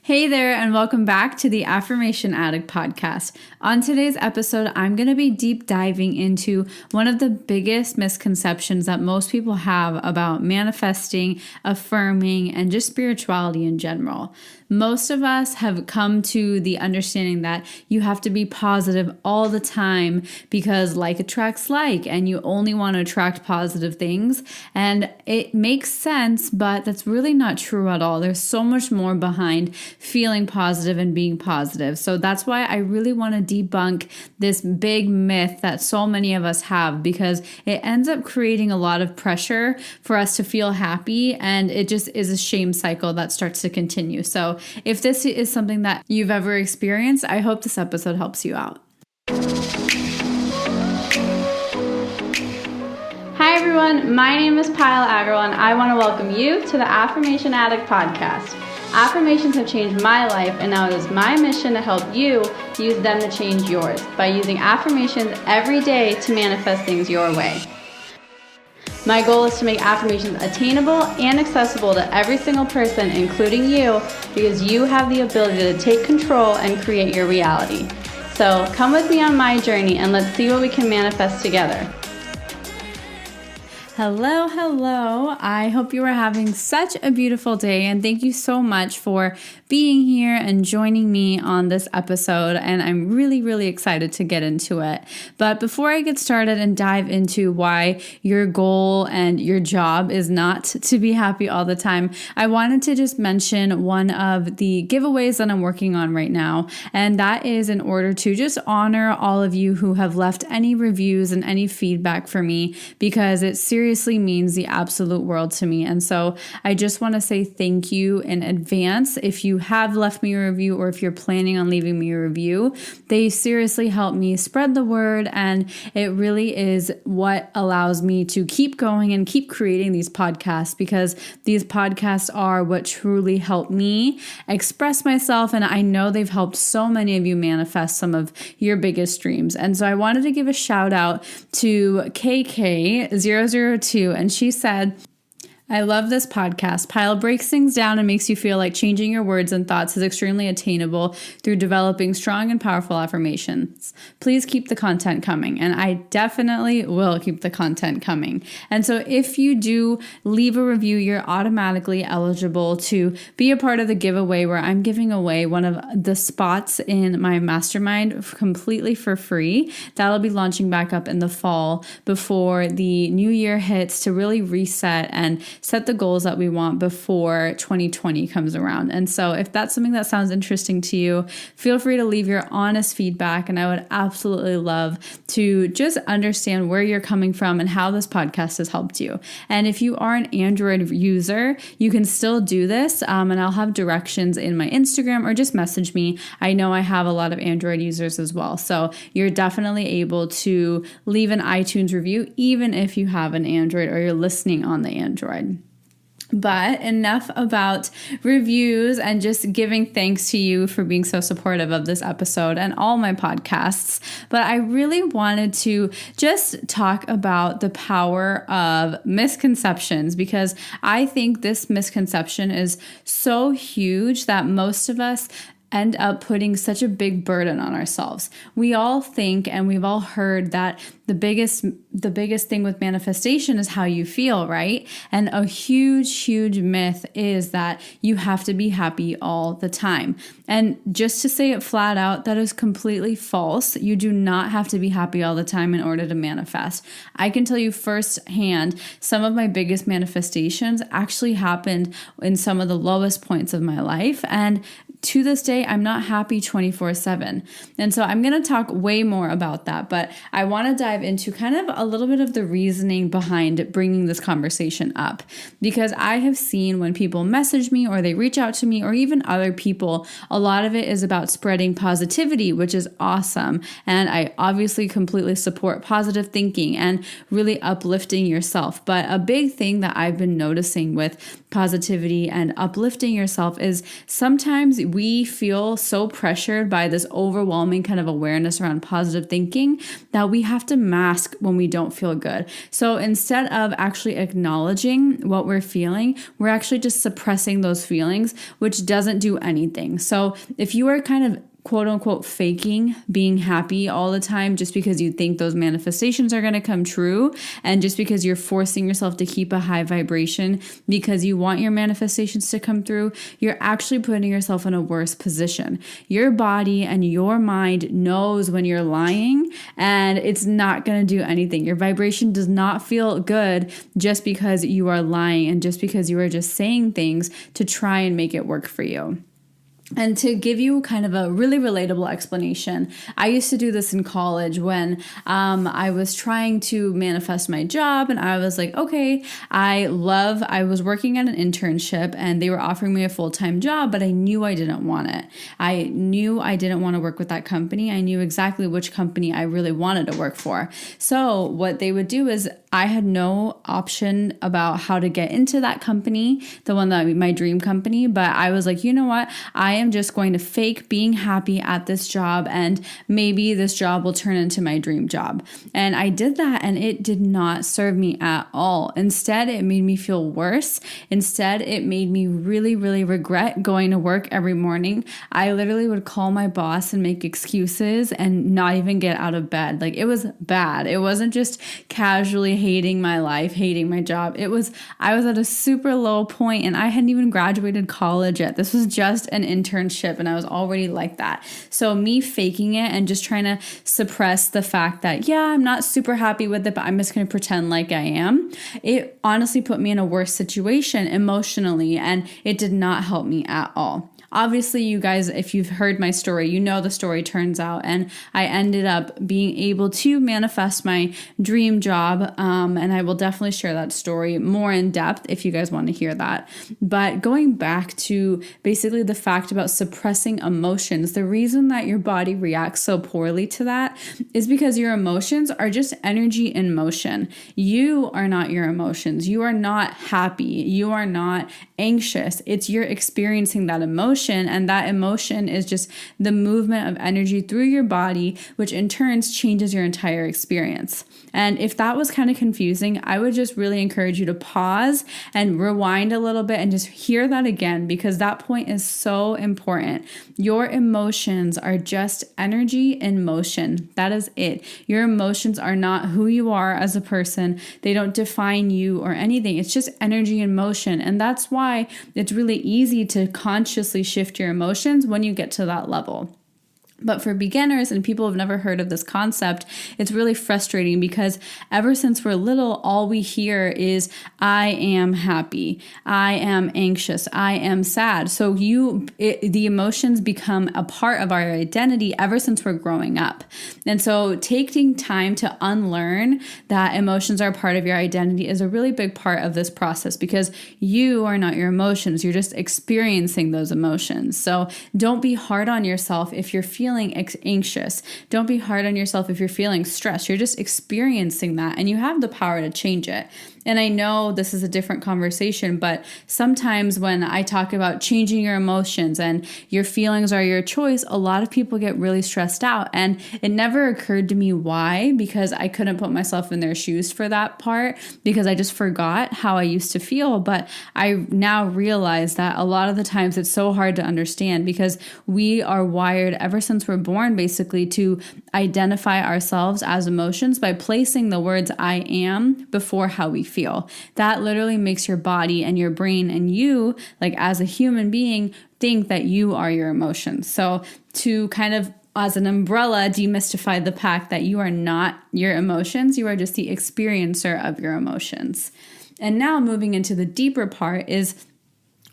Hey there, and welcome back to the Affirmation Addict podcast. On today's episode, I'm going to be deep diving into one of the biggest misconceptions that most people have about manifesting, affirming, and just spirituality in general. Most of us have come to the understanding that you have to be positive all the time because like attracts like, and you only want to attract positive things. And it makes sense, but that's really not true at all. There's so much more behind feeling positive and being positive. So that's why I really want to debunk this big myth that so many of us have, because it ends up creating a lot of pressure for us to feel happy, and it just is a shame cycle that starts to continue. So if this is something that you've ever experienced, I hope this episode helps you out. Hi everyone, my name is Pyle Agarwal, and I want to welcome you to the Affirmation Addict podcast. Affirmations have changed my life, and now it is my mission to help you use them to change yours by using affirmations every day to manifest things your way. My goal is to make affirmations attainable and accessible to every single person, including you, because you have the ability to take control and create your reality. So come with me on my journey and let's see what we can manifest together. Hello. I hope you are having such a beautiful day, and thank you so much for being here and joining me on this episode, and I'm really excited to get into it. But before I get started and dive into why your goal and your job is not to be happy all the time, I wanted to just mention one of the giveaways that I'm working on right now, and that is in order to just honor all of you who have left any reviews and any feedback for me, because it seriously means the absolute world to me. And so I just want to say thank you in advance. If you have left me a review, or if you're planning on leaving me a review, they seriously help me spread the word. And it really is what allows me to keep going and keep creating these podcasts, because these podcasts are what truly help me express myself. And I know they've helped so many of you manifest some of your biggest dreams. And so I wanted to give a shout out to KK002, and she said, I love this podcast. Pyle breaks things down and makes you feel like changing your words and thoughts is extremely attainable through developing strong and powerful affirmations. Please keep the content coming. And I definitely will keep the content coming. And so if you do leave a review, you're automatically eligible to be a part of the giveaway, where I'm giving away one of the spots in my mastermind completely for free. That'll be launching back up in the fall before the new year hits, to really reset and set the goals that we want before 2020 comes around. And so if that's something that sounds interesting to you, feel free to leave your honest feedback. And I would absolutely love to just understand where you're coming from and how this podcast has helped you. And if you are an Android user, you can still do this. And I'll have directions in my Instagram, or just message me. I know I have a lot of Android users as well. So you're definitely able to leave an iTunes review, even if you have an Android or you're listening on the Android. But enough about reviews and just giving thanks to you for being so supportive of this episode and all my podcasts. But I really wanted to just talk about the power of misconceptions, because I think this misconception is so huge that most of us end up putting such a big burden on ourselves. We all think, and we've all heard, that the biggest thing with manifestation is how you feel, right? And a huge myth is that you have to be happy all the time. And just to say it flat out, that is completely false. You do not have to be happy all the time in order to manifest. I can tell you firsthand, some of my biggest manifestations actually happened in some of the lowest points of my life. And to this day, I'm not happy 24/7. And so I'm going to talk way more about that, but I want to dive into kind of a little bit of the reasoning behind bringing this conversation up, because I have seen when people message me or they reach out to me, or even other people, a lot of it is about spreading positivity, which is awesome. And I obviously completely support positive thinking and really uplifting yourself. But a big thing that I've been noticing with positivity and uplifting yourself is sometimes we feel so pressured by this overwhelming kind of awareness around positive thinking that we have to mask when we don't feel good. So instead of actually acknowledging what we're feeling, we're actually just suppressing those feelings, which doesn't do anything. So if you are kind of quote unquote faking being happy all the time just because you think those manifestations are going to come true, and just because you're forcing yourself to keep a high vibration because you want your manifestations to come through, you're actually putting yourself in a worse position. Your body and your mind knows when you're lying, and it's not going to do anything. Your vibration does not feel good just because you are lying and just because you are just saying things to try and make it work for you. And to give you kind of a really relatable explanation, I used to do this in college when I was trying to manifest my job, and I was like, okay, I was working at an internship and they were offering me a full-time job, but I knew I didn't want it. I knew I didn't want to work with that company. I knew exactly which company I really wanted to work for. So what they would do is I had no option about how to get into that company, the one that my dream company, but I was like, you know what? I am just going to fake being happy at this job, and maybe this job will turn into my dream job. And I did that, and it did not serve me at all. Instead, it made me feel worse. Instead, it made me really, really regret going to work every morning. I literally would call my boss and make excuses and not even get out of bed. Like, it was bad. It wasn't just casually hating my life, hating my job. I was at a super low point, and I hadn't even graduated college yet. This was just an internship, and I was already like that. So me faking it and just trying to suppress the fact that, yeah, I'm not super happy with it, but I'm just going to pretend like I am. It honestly put me in a worse situation emotionally, and it did not help me at all. Obviously, you guys, if you've heard my story, you know the story turns out, and I ended up being able to manifest my dream job, and I will definitely share that story more in depth if you guys want to hear that. But going back to basically the fact about suppressing emotions, the reason that your body reacts so poorly to that is because your emotions are just energy in motion. You are not your emotions. You are not happy. You are not anxious. It's you're experiencing that emotion, and that emotion is just the movement of energy through your body, which in turn changes your entire experience. And if that was kind of confusing, I would just really encourage you to pause and rewind a little bit and just hear that again, because that point is so important. Your emotions are just energy in motion. That is it. Your emotions are not who you are as a person. They don't define you or anything. It's just energy in motion. And that's why it's really easy to consciously shift your emotions when you get to that level. But for beginners and people who've never heard of this concept, it's really frustrating because ever since we're little, all we hear is, I am happy, I am anxious, I am sad. So the emotions become a part of our identity ever since we're growing up. And so taking time to unlearn that emotions are part of your identity is a really big part of this process, because you are not your emotions. You're just experiencing those emotions. So don't be hard on yourself if you're feeling anxious. Don't be hard on yourself if you're feeling stressed. You're just experiencing that, and you have the power to change it. And I know this is a different conversation, but sometimes when I talk about changing your emotions and your feelings are your choice, a lot of people get really stressed out. And it never occurred to me why, because I couldn't put myself in their shoes for that part, because I just forgot how I used to feel. But I now realize that a lot of the times it's so hard to understand, because we are wired ever since we're born basically to identify ourselves as emotions by placing the words I am before how we feel. That literally makes your body and your brain and you, like as a human being, think that you are your emotions. So to kind of, as an umbrella, demystify the fact that you are not your emotions, you are just the experiencer of your emotions. And now moving into the deeper part is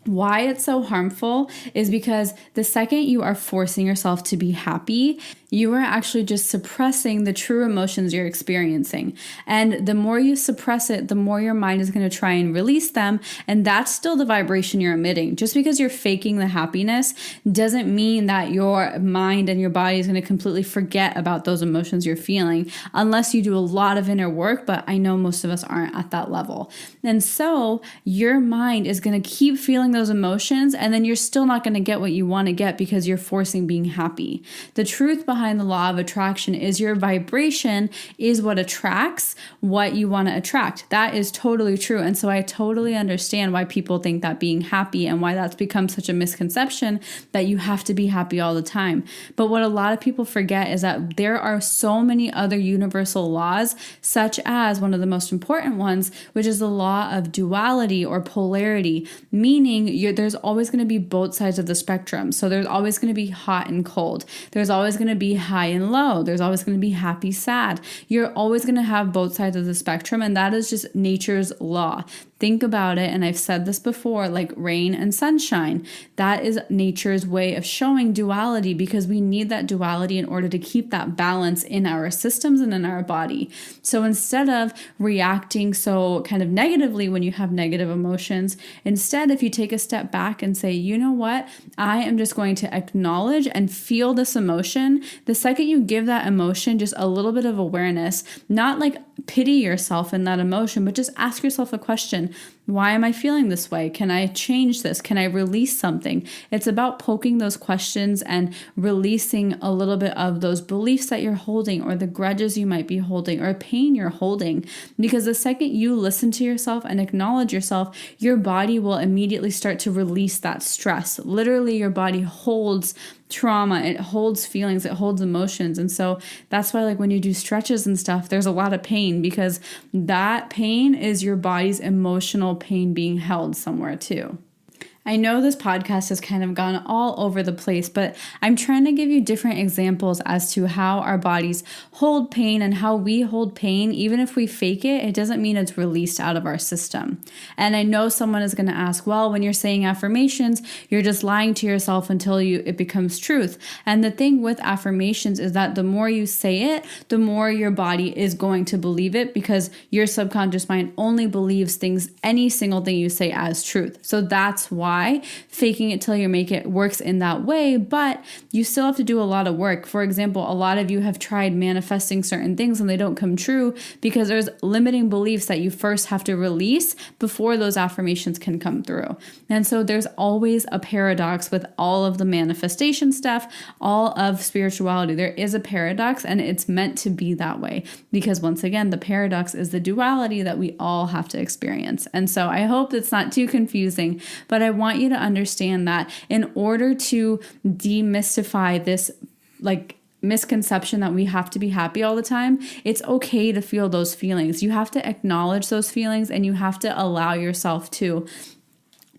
why it's so harmful is because the second you are forcing yourself to be happy, you are actually just suppressing the true emotions you're experiencing. And the more you suppress it, the more your mind is going to try and release them. And that's still the vibration you're emitting. Just because you're faking the happiness doesn't mean that your mind and your body is going to completely forget about those emotions you're feeling, unless you do a lot of inner work. But I know most of us aren't at that level. And so your mind is going to keep feeling feeling those emotions, and then you're still not going to get what you want to get because you're forcing being happy. The truth behind the law of attraction is your vibration is what attracts what you want to attract. That is totally true. And so I totally understand why people think that being happy and why that's become such a misconception that you have to be happy all the time. But what a lot of people forget is that there are so many other universal laws, such as one of the most important ones, which is the law of duality or polarity, meaning there's always going to be both sides of the spectrum. So there's always going to be hot and cold. There's always going to be high and low. There's always going to be happy, sad. You're always going to have both sides of the spectrum, and that is just nature's law. Think about it, and I've said this before, like rain and sunshine. That is nature's way of showing duality, because we need that duality in order to keep that balance in our systems and in our body. So instead of reacting so kind of negatively when you have negative emotions, instead, if you take a step back and say, you know what, I am just going to acknowledge and feel this emotion. The second you give that emotion just a little bit of awareness, not like pity yourself in that emotion, but just ask yourself a question. Why am I feeling this way? Can I change this? Can I release something? It's about poking those questions and releasing a little bit of those beliefs that you're holding, or the grudges you might be holding, or pain you're holding. Because the second you listen to yourself and acknowledge yourself, your body will immediately start to release that stress. Literally, your body holds trauma, it holds feelings, it holds emotions. And so that's why, like, when you do stretches and stuff, there's a lot of pain, because that pain is your body's emotional pain being held somewhere too. I know this podcast has kind of gone all over the place, but I'm trying to give you different examples as to how our bodies hold pain, and how we hold pain. Even if we fake it, it doesn't mean it's released out of our system. And I know someone is going to ask, well, when you're saying affirmations, you're just lying to yourself until it becomes truth. And the thing with affirmations is that the more you say it, the more your body is going to believe it, because your subconscious mind only believes any single thing you say as truth. So that's why faking it till you make it works in that way, but you still have to do a lot of work. For example, a lot of you have tried manifesting certain things and they don't come true because there's limiting beliefs that you first have to release before those affirmations can come through. And so there's always a paradox with all of the manifestation stuff, all of spirituality. There is a paradox, and it's meant to be that way, because once again, the paradox is the duality that we all have to experience. And so I hope it's not too confusing, but I want you to understand that in order to demystify this misconception that we have to be happy all the time, it's okay to feel those feelings. You have to acknowledge those feelings, and you have to allow yourself to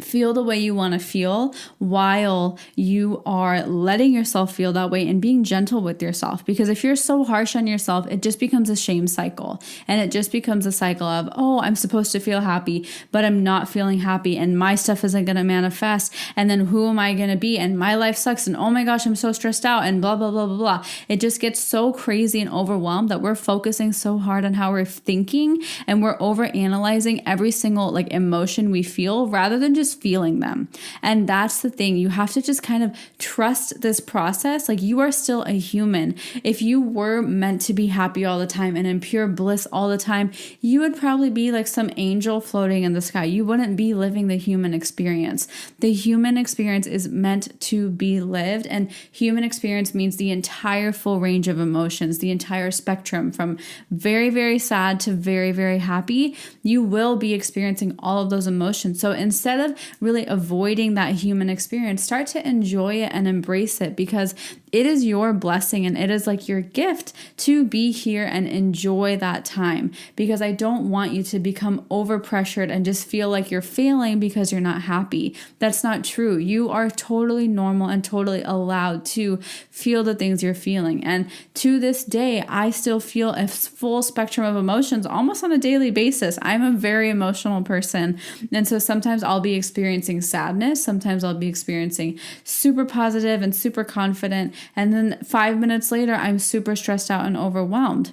feel the way you want to feel while you are letting yourself feel that way and being gentle with yourself. Because if you're so harsh on yourself, it just becomes a shame cycle, and it just becomes a cycle of, oh, I'm supposed to feel happy, but I'm not feeling happy, and my stuff isn't going to manifest, and then who am I going to be, and my life sucks, and oh my gosh, I'm so stressed out, and blah, blah, blah, blah, blah. It just gets so crazy and overwhelmed that we're focusing so hard on how we're thinking, and we're overanalyzing every single emotion we feel rather than just feeling them. And that's the thing. You have to just kind of trust this process. You are still a human. If you were meant to be happy all the time and in pure bliss all the time, you would probably be like some angel floating in the sky. You wouldn't be living the human experience. The human experience is meant to be lived, and human experience means the entire full range of emotions, the entire spectrum from very, very sad to very, very happy. You will be experiencing all of those emotions. So instead of really avoiding that human experience, start to enjoy it and embrace it, because it is your blessing and it is like your gift to be here and enjoy that time. Because I don't want you to become overpressured and just feel like you're failing because you're not happy. That's not true. You are totally normal and totally allowed to feel the things you're feeling. And to this day, I still feel a full spectrum of emotions almost on a daily basis. I'm a very emotional person. And so sometimes I'll be experiencing sadness. Sometimes I'll be experiencing super positive and super confident. And then 5 minutes later, I'm super stressed out and overwhelmed.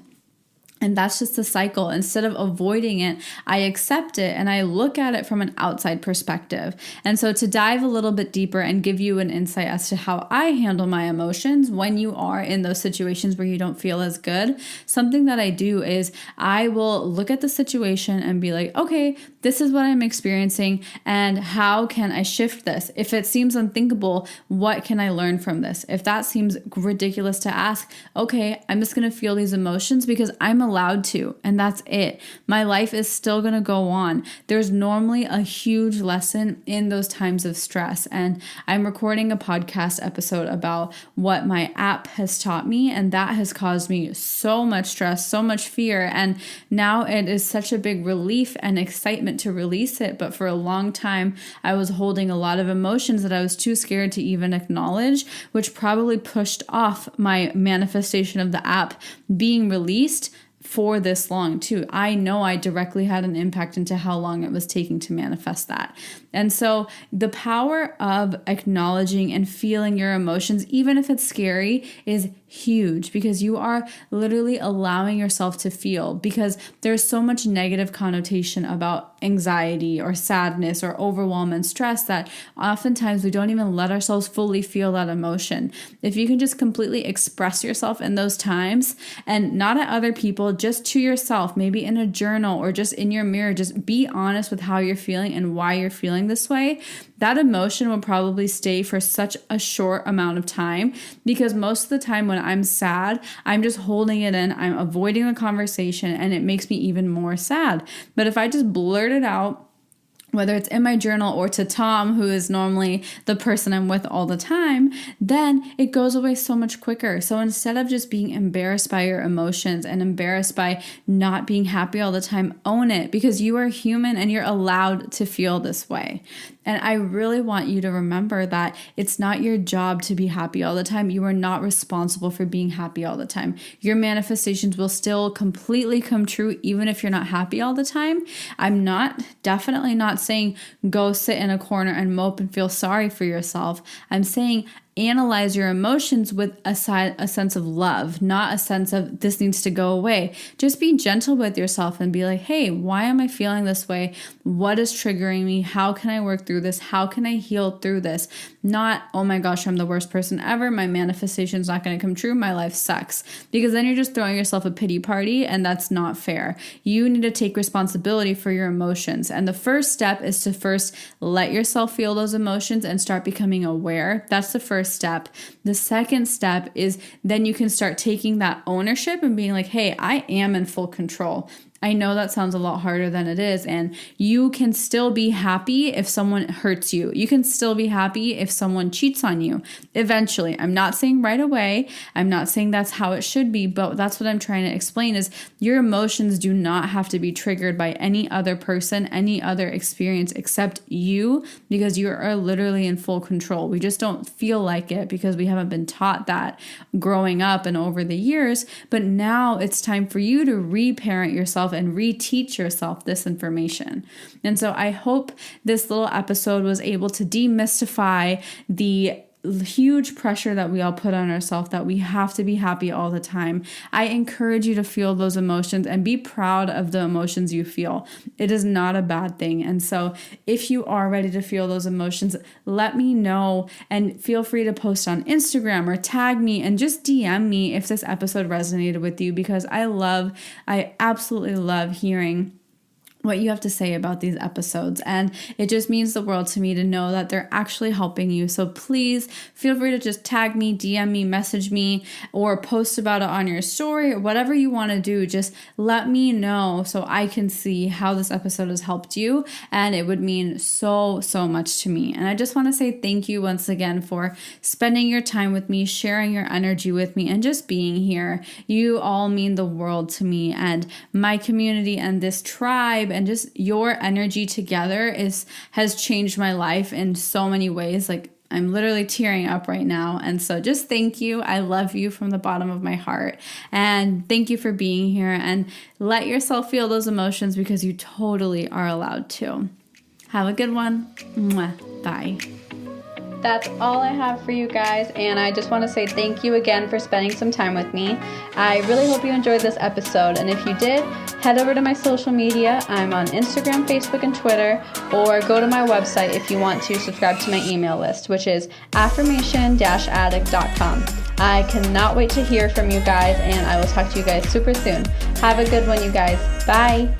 And that's just the cycle. Instead of avoiding it, I accept it and I look at it from an outside perspective. And so to dive a little bit deeper and give you an insight as to how I handle my emotions when you are in those situations where you don't feel as good, something that I do is I will look at the situation and be like, okay, this is what I'm experiencing, and how can I shift this? If it seems unthinkable, what can I learn from this? If that seems ridiculous to ask, okay, I'm just going to feel these emotions because I'm allowed to, and that's it. My life is still going to go on. There's normally a huge lesson in those times of stress, and I'm recording a podcast episode about what my app has taught me, and that has caused me so much stress, so much fear, and now it is such a big relief and excitement to release it. But for a long time, I was holding a lot of emotions that I was too scared to even acknowledge, which probably pushed off my manifestation of the app being released for this long too. I know I directly had an impact into how long it was taking to manifest that. And so the power of acknowledging and feeling your emotions, even if it's scary, is huge, because you are literally allowing yourself to feel, because there's so much negative connotation about anxiety or sadness or overwhelm and stress that oftentimes we don't even let ourselves fully feel that emotion. If you can just completely express yourself in those times, and not at other people, just to yourself, maybe in a journal or just in your mirror, just be honest with how you're feeling and why you're feeling this way, that emotion will probably stay for such a short amount of time, because most of the time when I'm sad, I'm just holding it in, I'm avoiding the conversation, and it makes me even more sad. But if I just blurt it out, whether it's in my journal or to Tom, who is normally the person I'm with all the time, then it goes away so much quicker. So instead of just being embarrassed by your emotions and embarrassed by not being happy all the time, own it, because you are human and you're allowed to feel this way. And I really want you to remember that it's not your job to be happy all the time. You are not responsible for being happy all the time. Your manifestations will still completely come true even if you're not happy all the time. I'm definitely not saying go sit in a corner and mope and feel sorry for yourself. I'm saying analyze your emotions with a sense of love, not a sense of this needs to go away. Just be gentle with yourself and be like, hey, why am I feeling this way? What is triggering me? How can I work through this? How can I heal through this? Not, oh my gosh, I'm the worst person ever. My manifestation's not going to come true. My life sucks. Because then you're just throwing yourself a pity party, and that's not fair. You need to take responsibility for your emotions. And the first step is to first let yourself feel those emotions and start becoming aware. That's the first step. The second step is then you can start taking that ownership and being like, hey, I am in full control. I know that sounds a lot harder than it is, and you can still be happy if someone hurts you. You can still be happy if someone cheats on you eventually. I'm not saying right away. I'm not saying that's how it should be, but that's what I'm trying to explain is your emotions do not have to be triggered by any other person, any other experience except you, because you are literally in full control. We just don't feel like it because we haven't been taught that growing up and over the years, but now it's time for you to reparent yourself and reteach yourself this information. And so I hope this little episode was able to demystify the huge pressure that we all put on ourselves that we have to be happy all the time. I encourage you to feel those emotions and be proud of the emotions you feel. It is not a bad thing. And so if you are ready to feel those emotions, let me know, and feel free to post on Instagram or tag me and just DM me if this episode resonated with you, because I absolutely love hearing what you have to say about these episodes. And it just means the world to me to know that they're actually helping you. So please feel free to just tag me, DM me, message me, or post about it on your story, or whatever you want to do. Just let me know so I can see how this episode has helped you. And it would mean so, so much to me. And I just want to say thank you once again for spending your time with me, sharing your energy with me, and just being here. You all mean the world to me, and my community and this tribe and just your energy together has changed my life in so many ways. Like, I'm literally tearing up right now. And so just thank you. I love you from the bottom of my heart. And thank you for being here, and let yourself feel those emotions because you totally are allowed to. Have a good one. Mwah. Bye. That's all I have for you guys, and I just want to say thank you again for spending some time with me. I really hope you enjoyed this episode, and if you did, head over to my social media. I'm on Instagram, Facebook, and Twitter, or go to my website if you want to subscribe to my email list, which is affirmation-addict.com. I cannot wait to hear from you guys, and I will talk to you guys super soon. Have a good one, you guys. Bye.